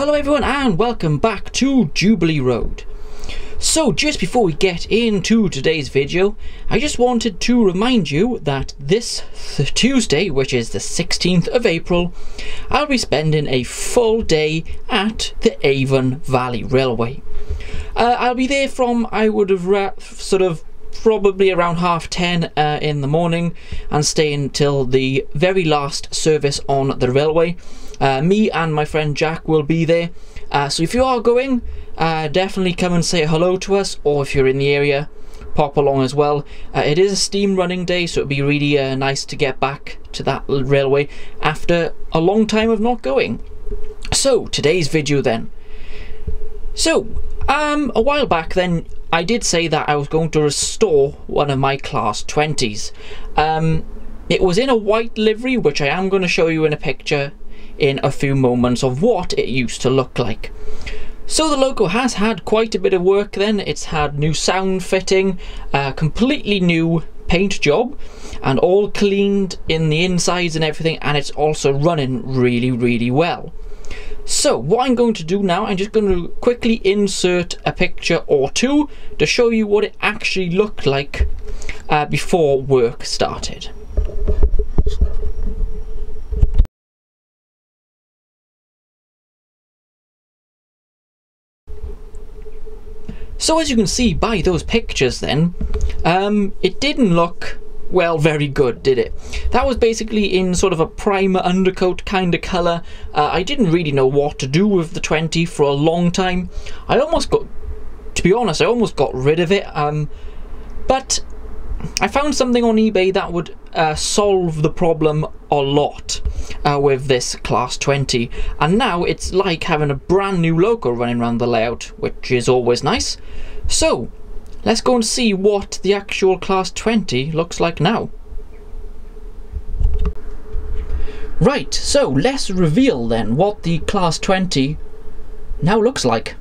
Hello everyone and welcome back to Jubilee Road. So just before we get into today's video, I just wanted to remind you that this Tuesday, which is the 16th of April, I'll be spending a full day at the Avon Valley Railway. I'll be there from, I would have probably around 10:30 in the morning and stay until the very last service on the railway. Me and my friend Jack will be there, so if you are going, definitely come and say hello to us, or if you're in the area, pop along as well. It is a steam running day, so it'd be really nice to get back to that railway after a long time of not going. So today's video then. So a while back then I did say that I was going to restore one of my Class 20s. It was in a white livery, which I am going to show you in a picture in a few moments of what it used to look like. So the loco has had quite a bit of work then. It's had new sound fitting, completely new paint job, and all cleaned in the insides and everything, and it's also running really well. So what I'm going to do now, I'm just going to quickly insert a picture or two to show you what it actually looked like before work started. So as you can see by those pictures then, it didn't look, well, very good, did it? That was basically in sort of a primer undercoat kind of colour. I didn't really know what to do with the 20 for a long time. I almost got, to be honest, I almost got rid of it, but I found something on eBay that would solve the problem a lot with this Class 20, and now it's like having a brand new loco running around the layout, which is always nice. So let's go and see what the actual Class 20 looks like now. Right, so let's reveal then what the Class 20 now looks like.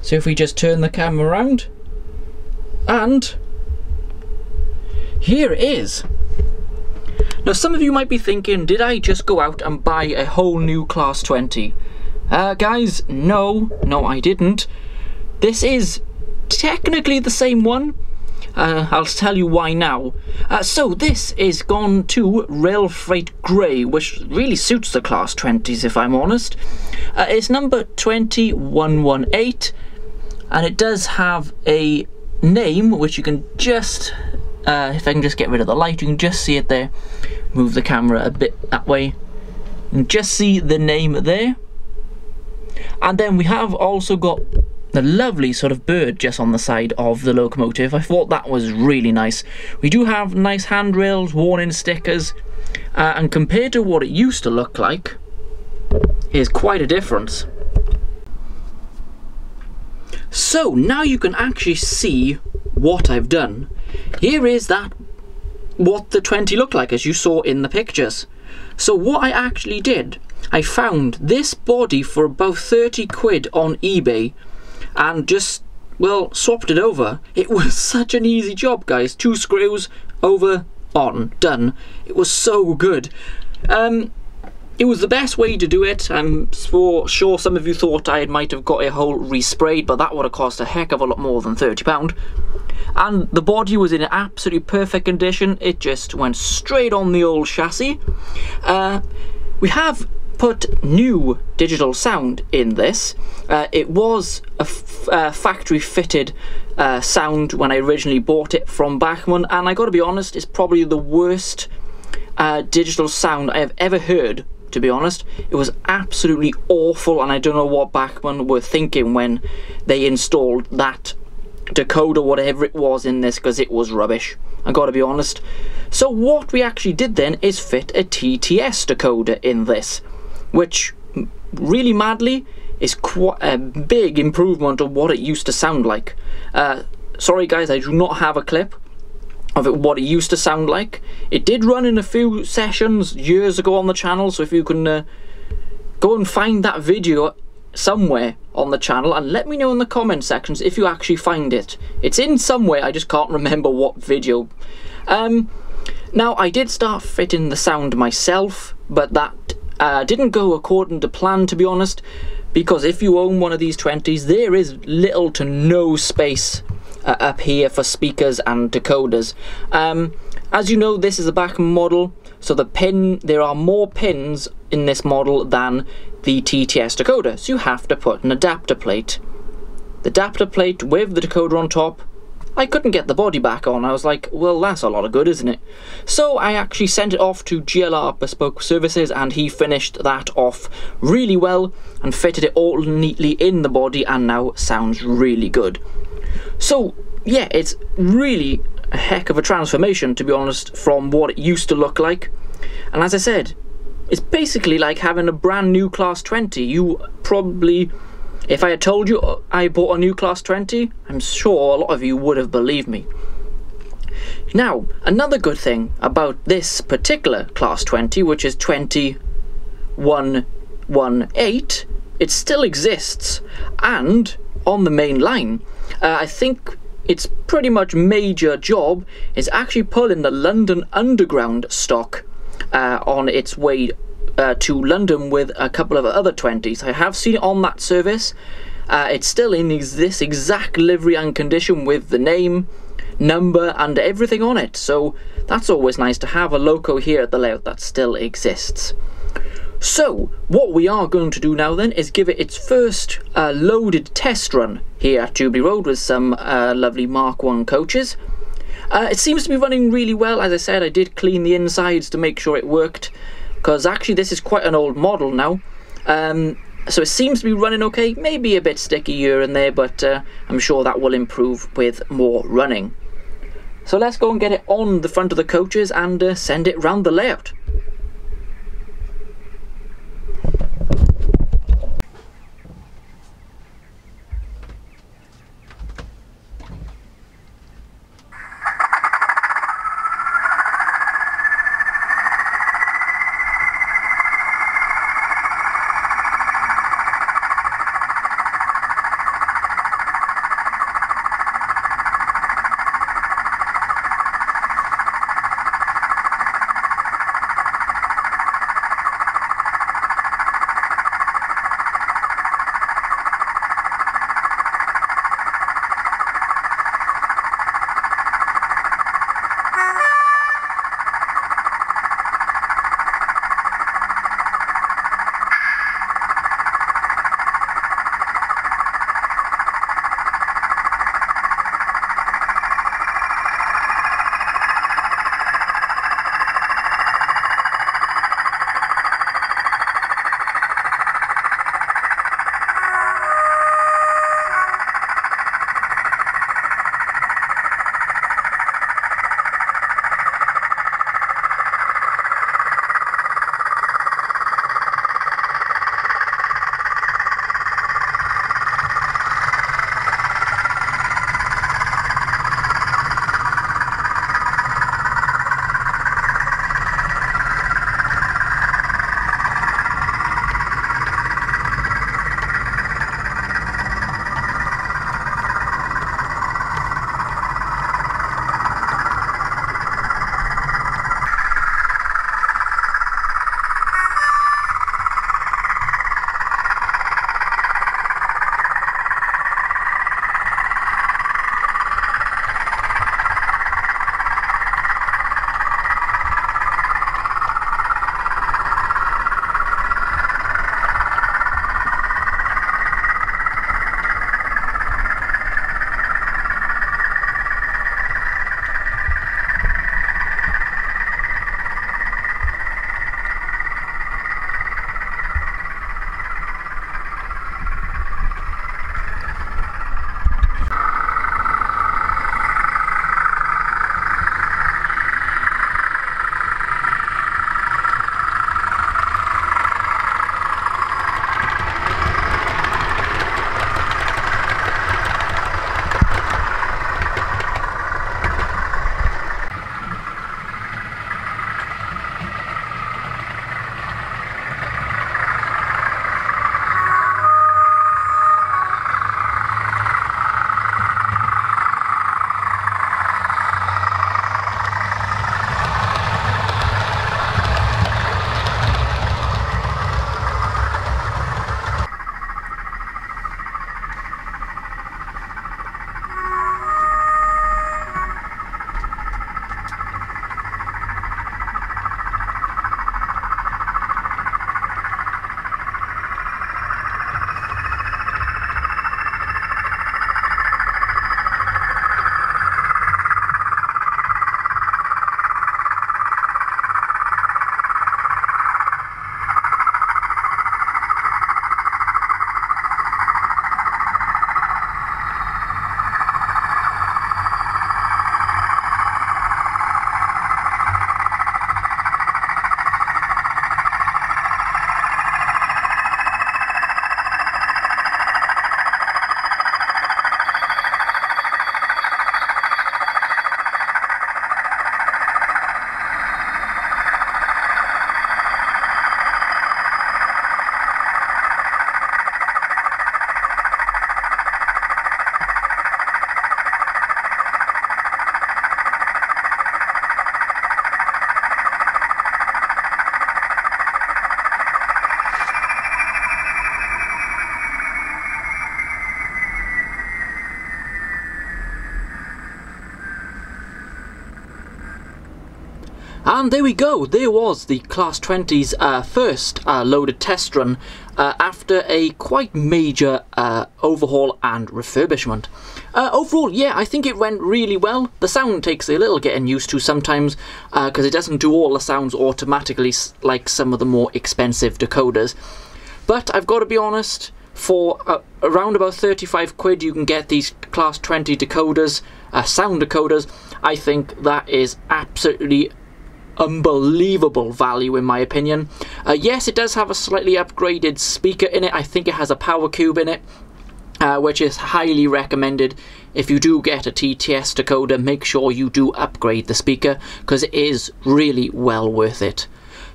So if we just turn the camera around, and here it is. Now some of you might be thinking, did I just go out and buy a whole new Class 20? Guys, no I didn't. This is technically the same one. I'll tell you why now. So this is gone to Rail Freight Grey, which really suits the Class 20s if I'm honest. It's number 20118, and it does have a name which you can just, if I can just get rid of the light, you can just see it there. Move the camera a bit that way. You can just see the name there. And then we have also got the lovely sort of bird just on the side of the locomotive. I thought that was really nice. We do have nice handrails, warning stickers, and compared to what it used to look like, is quite a difference. So now you can actually see what I've done. Here is that what the 20 looked like as you saw in the pictures. So what I actually did, I found this body for about 30 quid on eBay and just, well, swapped it over. It was such an easy job, guys. 2 screws, over, on, done. It was so good. It was the best way to do it. I'm sure some of you thought I might have got a whole resprayed, but that would have cost a heck of a lot more than £30. And the body was in absolutely perfect condition. It just went straight on the old chassis. We have put new digital sound in this. It was a factory fitted sound when I originally bought it from Bachmann, and I gotta be honest, it's probably the worst digital sound I have ever heard, to be honest. It was absolutely awful, and I don't know what Bachmann were thinking when they installed that decoder, whatever it was, in this, because it was rubbish, I gotta be honest. So what we actually did then is fit a TTS decoder in this, which really madly is quite a big improvement of what it used to sound like. Sorry guys, I do not have a clip of it, what it used to sound like. It did run in a few sessions years ago on the channel, so if you can go and find that video somewhere on the channel and let me know in the comment sections if you actually find it. It's in somewhere, I just can't remember what video. Now I did start fitting the sound myself, but that didn't go according to plan, to be honest. because if you own one of these 20s, there is little to no space up here for speakers and decoders. As you know, this is a Bachmann model, so there are more pins in this model than the TTS decoder, so you have to put an adapter plate. The adapter plate with the decoder on top, I couldn't get the body back on. I was like, well, that's a lot of good, isn't it? So I actually sent it off to GLR Bespoke Services, and he finished that off really well and fitted it all neatly in the body, and now sounds really good. So yeah, it's really a heck of a transformation, to be honest, from what it used to look like. And as I said, it's basically like having a brand new Class 20. You probably, if I had told you I bought a new Class 20, I'm sure a lot of you would have believed me. Now, another good thing about this particular Class 20, which is 2118, it still exists, and on the main line. I think its pretty much major job is actually pulling the London Underground stock on its way to London with a couple of other 20s. I have seen it on that service. It's still in this exact livery and condition with the name, number and everything on it, so that's always nice to have a loco here at the layout that still exists. So what we are going to do now then is give it its first loaded test run here at Jubilee Road with some lovely Mark 1 coaches. It seems to be running really well. As I said, I did clean the insides to make sure it worked, because actually this is quite an old model now. So it seems to be running okay, maybe a bit sticky here and there, but I'm sure that will improve with more running. So let's go and get it on the front of the coaches and send it round the layout. And there we go, there was the Class 20's first loaded test run after a quite major overhaul and refurbishment. Overall, yeah, I think it went really well. The sound takes a little getting used to sometimes because it doesn't do all the sounds automatically like some of the more expensive decoders. But I've got to be honest, for around about 35 quid you can get these Class 20 decoders, sound decoders. I think that is absolutely unbelievable value in my opinion. Yes, it does have a slightly upgraded speaker in it. I think it has a power cube in it, which is highly recommended. If you do get a TTS decoder, make sure you do upgrade the speaker because it is really well worth it.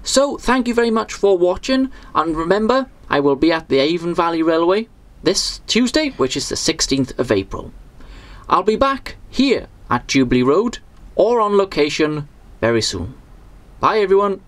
So thank you very much for watching, and remember, I will be at the Avon Valley Railway this Tuesday, which is the 16th of April. I'll be back here at Jubilee Road or on location very soon. Bye everyone.